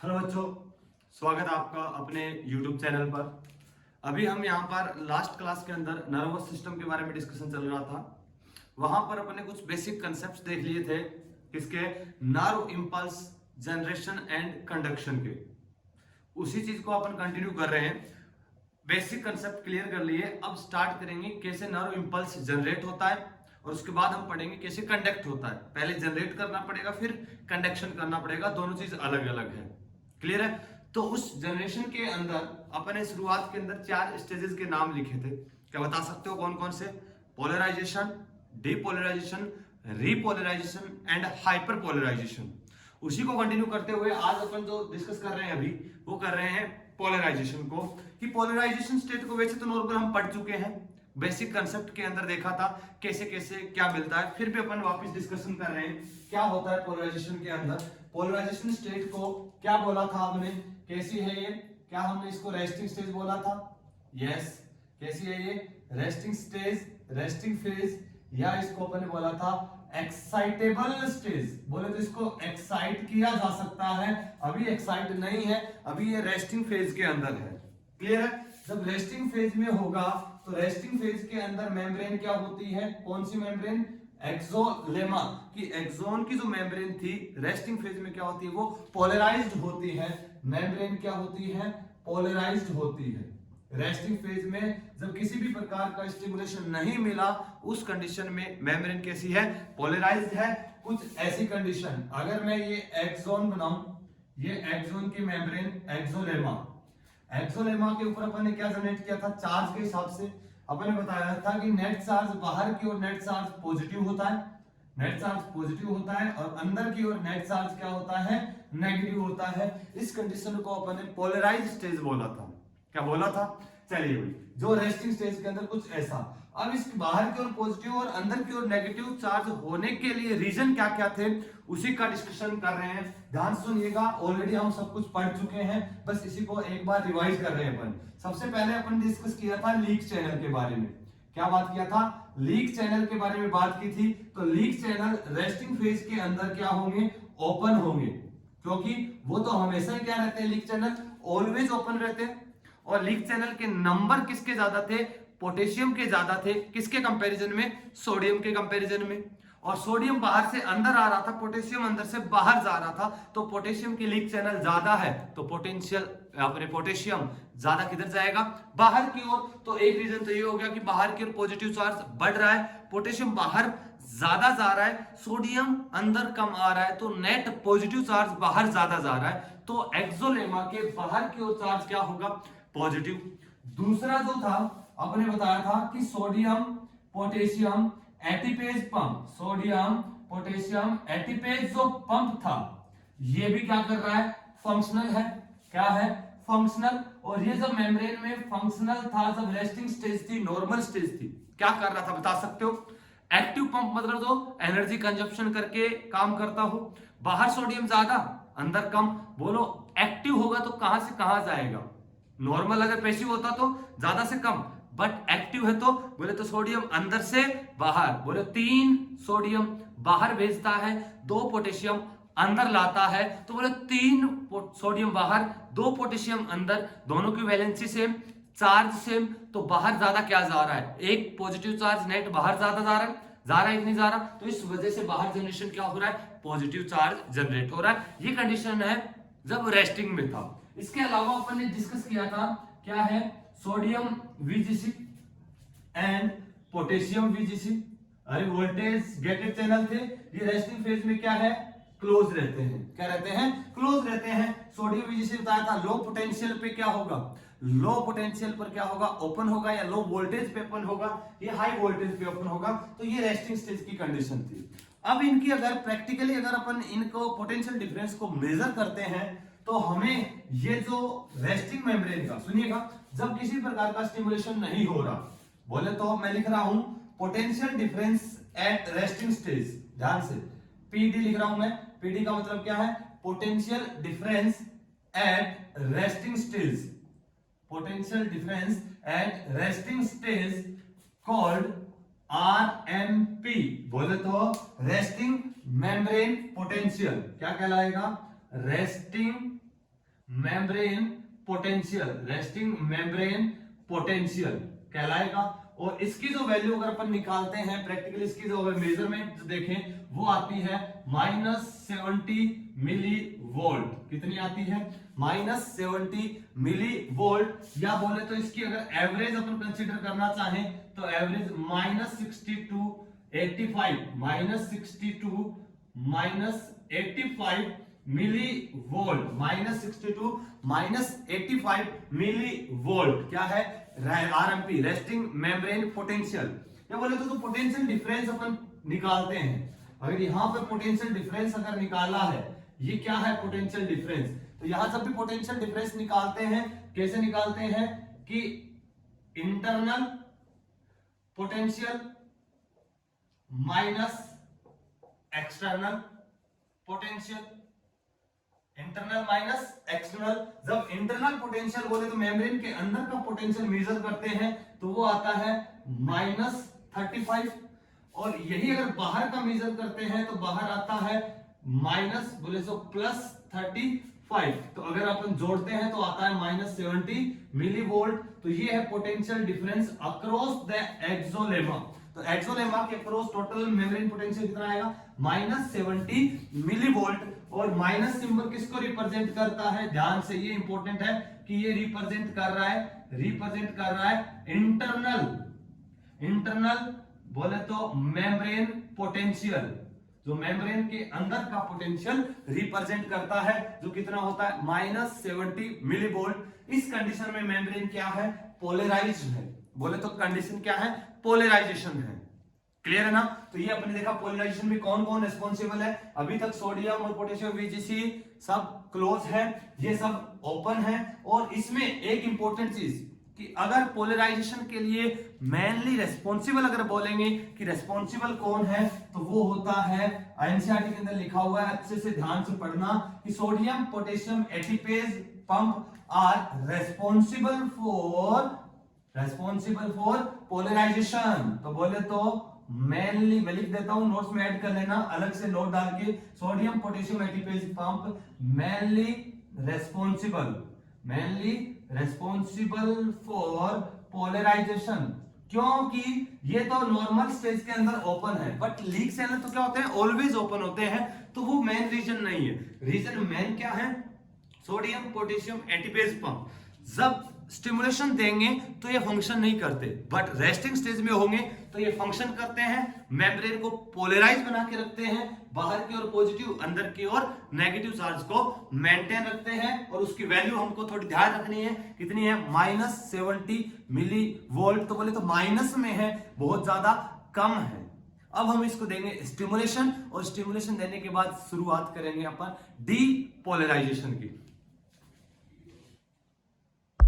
Hello बच्चों, स्वागत है आपका अपने YouTube चैनल पर। अभी हम यहाँ पर लास्ट क्लास के अंदर नर्वस सिस्टम के बारे में डिस्कशन चल रहा था। वहां पर अपने कुछ बेसिक कंसेप्ट्स देख लिए थे, किसके? Nerve impulse generation and conduction के। उसी चीज को अपन कंटिन्यू कर रहे हैं। बेसिक कंसेप्ट क्लियर कर लिए, अब स्टार्ट करेंगे कैसे नर्व इंपल्स जनरेट होता है और उसके बाद हम पढ़ेंगे कैसे कंडक्ट होता है। पहले जनरेट करना पड़ेगा, फिर कंडक्शन करना पड़ेगा, दोनों चीज अलग अलग है। क्लियर है? तो उस जनरेशन के अंदर अपने शुरुआत के अंदर 4 स्टेजेस के नाम लिखे थे। क्या बता सकते हो कौन कौन से? Polarisation, depolarisation, repolarisation and hyperpolarisation. उसी को कंटिन्यू करते हुए आज अपन जो डिस्कस कर रहे हैं अभी, वो कर रहे हैं पोलराइजेशन को। कि पोलराइजेशन स्टेट को वैसे तो नॉर्मल हम पढ़ चुके हैं, बेसिक कंसेप्ट के अंदर देखा था कैसे कैसे क्या मिलता है, फिर भी अपन वापस डिस्कशन कर रहे हैं क्या होता है पोलराइजेशन के अंदर। पोलराइजेशन स्टेट को क्या बोला था हमने? कैसी है ये? क्या हमने इसको रेस्टिंग स्टेज बोला था? यस। कैसी है ये? रेस्टिंग स्टेज, रेस्टिंग फेज, या इसको अपन ने बोला था एक्साइटेबल स्टेज। बोले तो इसको एक्साइट किया जा सकता है, अभी एक्साइट नहीं है, अभी ये रेस्टिंग फेज के अंदर है। क्लियर है? जब रेस्टिंग फेज में होगा तो रेस्टिंग फेज के अंदर मेम्ब्रेन क्या होती है? कौन सी मेम्ब्रेन? एक्सोलेमा की एक्सोन की जो मेम्ब्रेन थी रेस्टिंग फेज में क्या होती है? वो पोलराइज्ड होती है। मेम्ब्रेन क्या होती है? पोलराइज्ड होती है। रेस्टिंग फेज में जब किसी भी प्रकार का स्टिमुलेशन नहीं मिला, उस कंडीशन में मेम्ब्रेन कैसी है? पोलराइज्ड है। कुछ ऐसी कंडीशन, अगर मैं ये एक्सोन बनाऊं, ये एक्सोन की मेम्ब्रेन एक्सोलेमा, एक्सोलेमा के ऊपर अपन ने क्या जनरेट किया था? चार्ज के हिसाब से अपन ने बताया था कि नेट चार्ज बाहर की ओर नेट चार्ज पॉजिटिव होता है, नेट चार्ज पॉजिटिव होता है, और अंदर की ओर नेट चार्ज क्या होता है? नेगेटिव होता है। इस कंडीशन को अपन ने पोलराइज्ड स्टेज बोला था। क्या बोला था? चलिए भाई, जो रेस्टिंग स्टेज के अंदर कुछ ऐसा। अब इसके बाहर की ओर पॉजिटिव और अंदर की ओर नेगेटिव चार्ज होने के लिए रीजन क्या क्या थे, उसी का डिस्कशन कर रहे हैं। ध्यान सुनिएगा, ऑलरेडी हम सब कुछ पढ़ चुके हैं, बस इसी को एक बार रिवाइज कर रहे हैं अपन। सबसे पहले अपन डिस्कस किया था लीक चैनल के बारे में। क्या बात किया था? लीक चैनल के बारे में बात की थी। तो लीक चैनल रेस्टिंग फेज के अंदर क्या होंगे? ओपन होंगे, क्योंकि वो तो हमेशा ही क्या रहते हैं? लीक चैनल ऑलवेज ओपन रहते हैं। और लीक चैनल के नंबर किसके ज्यादा थे? पोटेशियम के ज्यादा थे। किसके कंपैरिजन में? सोडियम के कंपैरिजन में। और सोडियम बाहर से अंदर आ रहा था, पोटेशियम अंदर से बाहर जा रहा था, तो पोटेशियम की लीक चैनल ज्यादा है, तो पोटेंशियल अपने पोटेशियम ज्यादा किधर जाएगा? बाहर की ओर। तो एक रीजन तो ये हो गया कि बाहर की ओर पॉजिटिव चार्ज बढ़ रहा है, पोटेशियम बाहर ज्यादा जा रहा है, सोडियम अंदर कम आ रहा है, तो नेट पॉजिटिव चार्ज बाहर ज्यादा जा रहा है। तो एक्सोलेमा के बाहर की ओर चार्ज क्या होगा? पॉजिटिव। दूसरा जो था आपने बताया था कि sodium potassium ATPase pump, sodium potassium ATPase जो पंप था, ये भी क्या कर रहा है? फंक्शनल है। क्या है? फंक्शनल। और ये जब मेम्ब्रेन में फंक्शनल था, जब रेस्टिंग स्टेज थी, नॉर्मल स्टेज थी, क्या कर रहा था बता सकते हो? एक्टिव पंप मतलब जो एनर्जी कंजप्शन करके काम करता हो। बाहर सोडियम ज्यादा, अंदर कम। बोलो एक्टिव होगा तो कहां से कहां जाएगा? नॉर्मल अगर पैसिव होता तो ज्यादा से कम, बट एक्टिव है तो बोले तो सोडियम अंदर से बाहर। बोले 3 सोडियम बाहर भेजता है, 2 पोटेशियम अंदर लाता है, तो बोले 3 सोडियम बाहर, 2 पोटेशियम अंदर, दोनों की वैलेंसी सेम, चार्ज सेम, तो बाहर ज्यादा क्या जा रहा है? एक पॉजिटिव चार्ज नेट बाहर ज्यादा जा रहा है, जा रहा है कि नहीं जा रहा? तो इस वजह से बाहर जनरेशन क्या हो रहा है? पॉजिटिव चार्ज जनरेट हो रहा है। ये कंडीशन है जब रेस्टिंग में था। इसके अलावा अपन ने डिस्कस किया था क्या है? Sodium VGC and potassium VGC। अरे वोल्टेज गेटेड चैनल थे, ये रेस्टिंग फेज में क्या है? क्लोज रहते हैं। क्या रहते हैं? क्लोज रहते हैं। सोडियम VGC बताया था लो पोटेंशियल पे क्या होगा? लो पोटेंशियल पर क्या होगा? ओपन होगा, या लो वोल्टेज पे ओपन होगा, ये हाई वोल्टेज पे ओपन होगा। तो ये रेस्टिंग स्टेज की कंडीशन थी। अब इनकी अगर प्रैक्टिकली अगर अपन इनको पोटेंशियल डिफरेंस को मेजर करते हैं, तो हमें ये जो रेस्टिंग मेम्ब्रेन का, सुनिएगा, जब किसी प्रकार का स्टिमुलेशन नहीं हो रहा, बोले तो मैं लिख रहा हूं potential difference at resting stage. ध्यान से पीडी लिख रहा हूं मैं। पीडी का मतलब क्या है? Potential difference at resting stage, potential difference at resting stage called RMP। बोले तो रेस्टिंग मेम्ब्रेन पोटेंशियल क्या कहलाएगा? Resting membrane potential, resting membrane potential कहलाएगा। और इसकी जो वैल्यू अगर अपन निकालते हैं प्रैक्टिकली, इसकी जो अगर मेजरमेंट देखें वो आती है -70 मिली वोल्ट। कितनी आती है? -70 मिली वोल्ट। या बोले तो इसकी अगर एवरेज अपन कंसीडर करना चाहें तो average -60 to 85, -60 to -85 millivolt, -60 to -85 millivolt क्या है? RMP, resting membrane potential. या बोले तो पोटेंशियल डिफरेंस अपन निकालते हैं। अगर यहां पे पोटेंशियल डिफरेंस अगर निकाला है, ये क्या है पोटेंशियल डिफरेंस? तो यहां जब भी पोटेंशियल डिफरेंस निकालते हैं, कैसे निकालते हैं कि internal potential minus external potential, internal minus external. जब इंटरनल पोटेंशियल बोले तो मेम्ब्रेन के अंदर का पोटेंशियल मेजर करते हैं तो वो आता है -35, और यही अगर बाहर का मेजर करते हैं तो बाहर आता है माइनस बोले तो +35। तो अगर अपन जोड़ते हैं तो आता है -70 मिली वोल्ट। तो ये है potential difference across the axolemma. तो एक्सोलेमा के अक्रॉस टोटल मेम्ब्रेन पोटेंशियल कितना आएगा? -70 मिली वोल्ट। और माइनस सिंबल किसको रिप्रेजेंट करता है? ध्यान से, ये इंपॉर्टेंट है कि ये रिप्रेजेंट कर रहा है इंटरनल बोले तो मेम्ब्रेन पोटेंशियल, जो मेम्ब्रेन के अंदर का पोटेंशियल रिप्रेजेंट करता है, जो कितना होता है? -70 मिली वोल्ट। इस कंडीशन में मेम्ब्रेन क्या है? पोलराइज्ड है। बोले तो कंडीशन क्या है? पोलराइजेशन है। क्लियर है ना? तो ये अपने देखा पोलराइजेशन में कौन कौन रिस्पॉन्सिबल है। अभी तक सोडियम और पोटेशियम VGC सब क्लोज है, ये सब ओपन है। और इसमें एक इंपॉर्टेंट चीज कि अगर पोलराइजेशन के लिए मेनली रेस्पॉन्सिबल अगर बोलेंगे कि रेस्पॉन्सिबल कौन है, तो वो होता है, एनसीईआरटी के अंदर लिखा हुआ है, अच्छे से ध्यान से पढ़ना, कि sodium potassium ATPase pump are responsible for polarisation. तो बोले तो मेनली मैं लिख देता हूं, नोट्स में ऐड कर लेना, अलग से नोट डाल के, sodium potassium ATPase pump mainly responsible for polarisation. क्योंकि ये तो नॉर्मल स्टेज के अंदर ओपन है, बट लीक चैनल तो क्या होते हैं? ऑलवेज ओपन होते हैं। तो वो मेन रीजन नहीं है। रीजन मेन क्या है? सोडियम पोटेशियम एटीपेज पंप जब स्टिमुलेशन देंगे तो ये फंक्शन नहीं करते, बट रेस्टिंग स्टेज में होंगे तो ये फंक्शन करते हैं, मेम्ब्रेन को पोलराइज बना के रखते हैं, बाहर की ओर पॉजिटिव, अंदर की ओर नेगेटिव चार्ज को मेंटेन रखते हैं। और उसकी वैल्यू हमको थोड़ी ध्यान रखनी है, कितनी है? -70 मिली वोल्ट। तो बोले तो माइनस में है, बहुत ज्यादा कम है। अब हम इसको देंगे स्टिमुलेशन, और स्टिमुलेशन देने के बाद शुरुआत करेंगे अपन डीपोलराइजेशन की।